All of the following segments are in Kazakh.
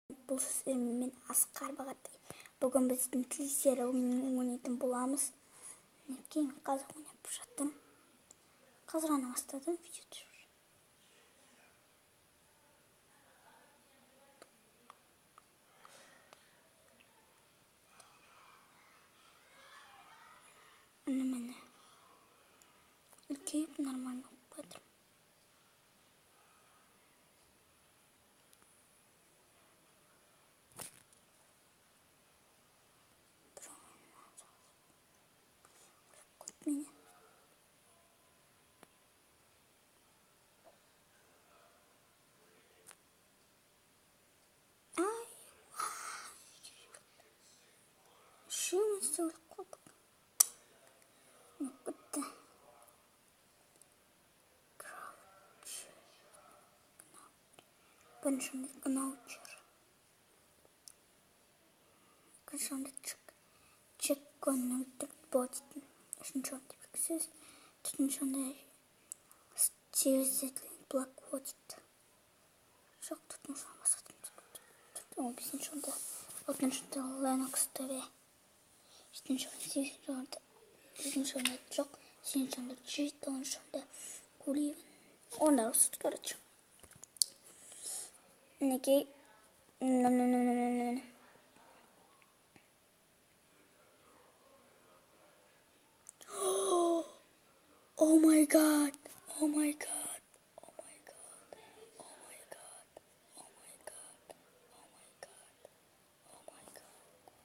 Бұл сөздермен Асқар Бағатай. Бүгін біздің тілдері ойнайтын боламыз. Мінекей, мен қазір ойнап жаттым. Қазір ғана бастадым видеоды. Міне. Үлкейіп нормально болып жатыр. Меня. Ай. Что мы сделали? Ну, куда? Пеншенный кнаучер. Пеншенный чек конный будет. Ничего не фиксирует. Тут ничего не стилизный блокнотит. Что тут нужно посмотреть? Тут без ничего да. Вот ничего Linux TV. Ничего не джок. Ничего не чит. Ничего не курив. Он растет, короче. Никей. Oh my god. Oh my god. Oh my god. Oh my god. Oh my god. Oh my god. Oh my god. Oh my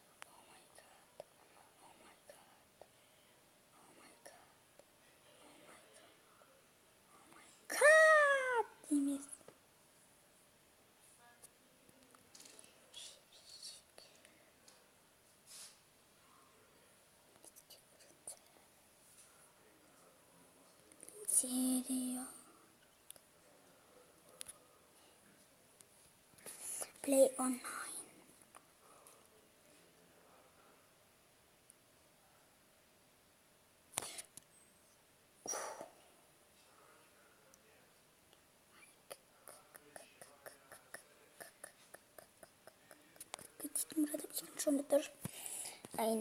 god. Oh my god. Oh my god. Oh my god. Емес. Серия. Play online. Что мне тоже? Ай,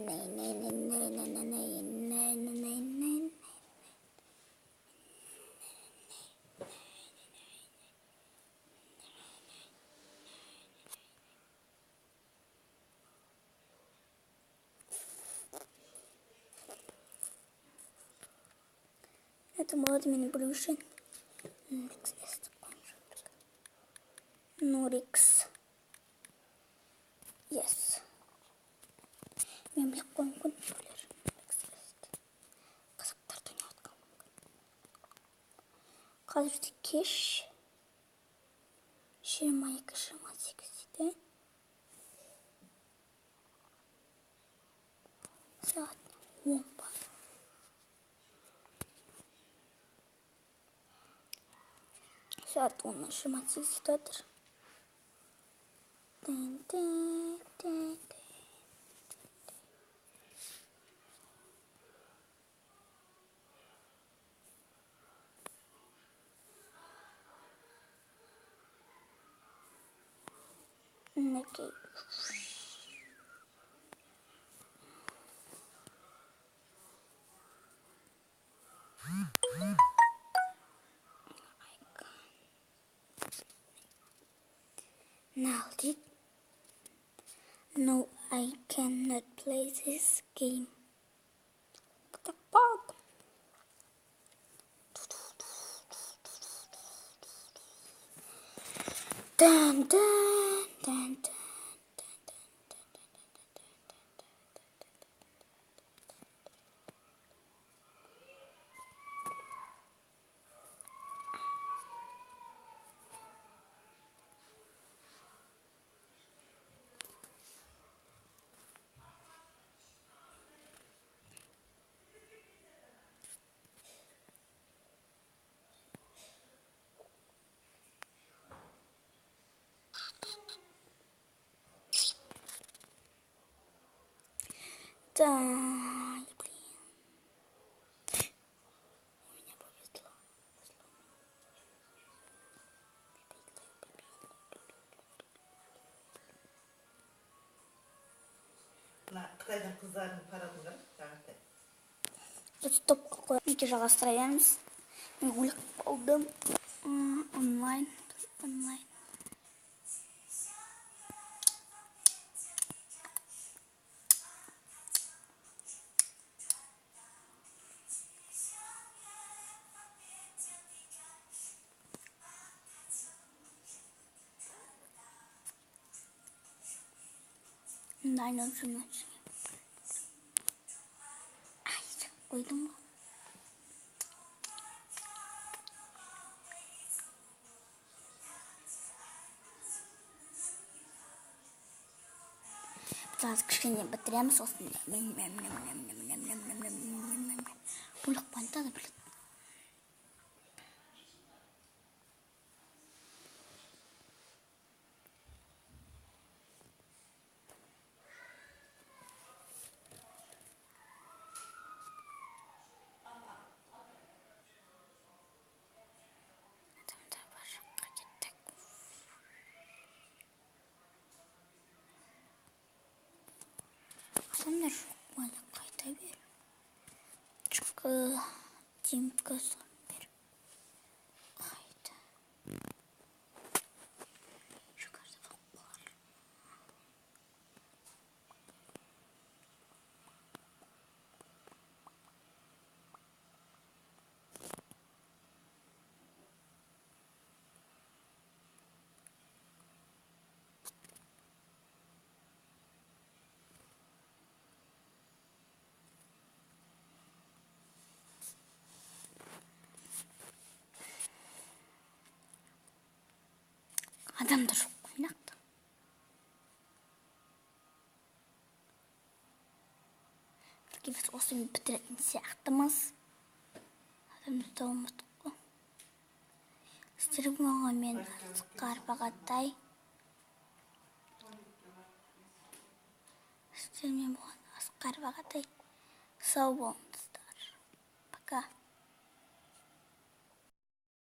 это молодыми брюши. Норикс. Yes. Мен біліп қойым күн. Қазақтарды не атқан. Қазірде кеш. 22-28 saat 10 бар. Saat 10:28 жатыр. Мінекей. No, I cannot play this game. What the fuck? Dun, dun, dun, dun. Да, блин. У меня повезло. Қытайдың қыздарының парадын қара, Жанатай. Стопқа қойып, неке жалғастыра береміз. Мен өліп қалдым. Онлайн. Online'dan şunu açayım. Ay, koydum mu? Biraz kışkırtma batırıyoruz olsun. Өліп қалды да біледі. Адамдар бала қайта бер. Чықы демкі сон бер. Қайта. Жүгірді бұқпар. Адамдар жоқ қойнақты. Бірге біз осымен бітіретін сияқтымыз. Адамды тауымыздық қой. Сіздер болған мен Асқар Бағатай. Сіздер мен болған Асқар Бағатай. Сау болыңыздар. Пока.